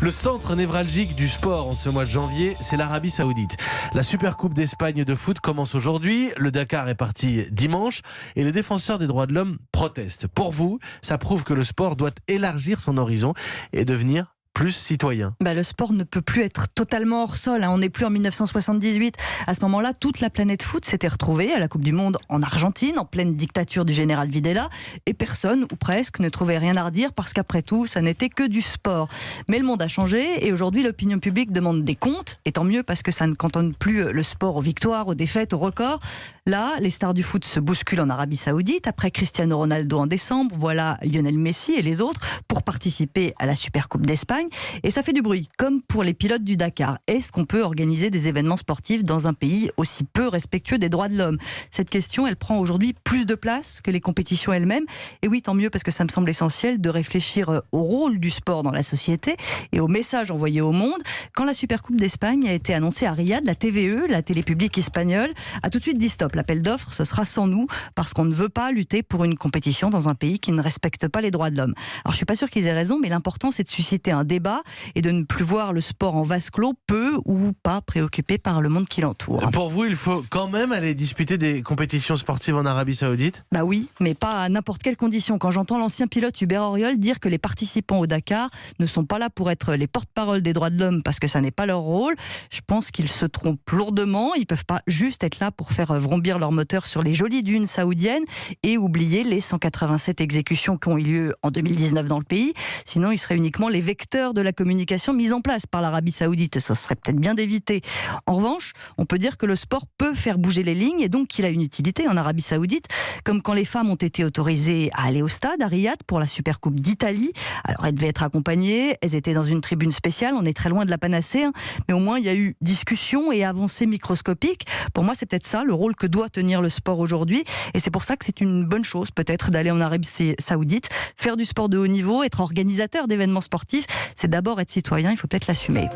Le centre névralgique du sport en ce mois de janvier, c'est l'Arabie Saoudite. La Supercoupe d'Espagne de foot commence aujourd'hui. Le Dakar est parti dimanche et les défenseurs des droits de l'homme protestent. Pour vous, ça prouve que le sport doit élargir son horizon et devenir plus citoyen. Le sport ne peut plus être totalement hors sol. On n'est plus en 1978. À ce moment-là, toute la planète foot s'était retrouvée à la Coupe du Monde en Argentine, en pleine dictature du général Videla. Et personne, ou presque, ne trouvait rien à redire parce qu'après tout, ça n'était que du sport. Mais le monde a changé et aujourd'hui, l'opinion publique demande des comptes. Et tant mieux parce que ça ne cantonne plus le sport aux victoires, aux défaites, aux records. Là, les stars du foot se bousculent en Arabie Saoudite. Après Cristiano Ronaldo en décembre, voilà Lionel Messi et les autres pour participer à la Supercoupe d'Espagne. Et ça fait du bruit, comme pour les pilotes du Dakar. Est-ce qu'on peut organiser des événements sportifs dans un pays aussi peu respectueux des droits de l'homme ? Cette question, elle prend aujourd'hui plus de place que les compétitions elles-mêmes. Et oui, tant mieux, parce que ça me semble essentiel de réfléchir au rôle du sport dans la société et au message envoyé au monde. Quand la Supercoupe d'Espagne a été annoncée à Riyad, la TVE, la télé publique espagnole, a tout de suite dit stop. L'appel d'offres, ce sera sans nous, parce qu'on ne veut pas lutter pour une compétition dans un pays qui ne respecte pas les droits de l'homme. Alors je suis pas sûre qu'ils aient raison, mais l'important c'est de susciter un débat et de ne plus voir le sport en vase clos, peu ou pas préoccupé par le monde qui l'entoure. Pour vous, il faut quand même aller disputer des compétitions sportives en Arabie Saoudite ? Oui, mais pas à n'importe quelle condition. Quand j'entends l'ancien pilote Hubert Auriol dire que les participants au Dakar ne sont pas là pour être les porte-parole des droits de l'homme parce que ça n'est pas leur rôle, je pense qu'ils se trompent lourdement. Ils ne peuvent pas juste être là pour faire vrombir leur moteur sur les jolies dunes saoudiennes et oublier les 187 exécutions qui ont eu lieu en 2019 dans le pays. Sinon, ils seraient uniquement les vecteurs de la communication mise en place par l'Arabie Saoudite. Et ça serait peut-être bien d'éviter. En revanche, on peut dire que le sport peut faire bouger les lignes et donc qu'il a une utilité en Arabie Saoudite, comme quand les femmes ont été autorisées à aller au stade à Riyad pour la Supercoupe d'Italie. Alors, elles devaient être accompagnées, elles étaient dans une tribune spéciale, on est très loin de la panacée, mais au moins il y a eu discussion et avancée microscopique. Pour moi, c'est peut-être ça le rôle que doit tenir le sport aujourd'hui, et c'est pour ça que c'est une bonne chose peut-être d'aller en Arabie Saoudite, faire du sport de haut niveau, être organisateur d'événements sportifs, c'est d'abord être citoyen, il faut peut-être l'assumer.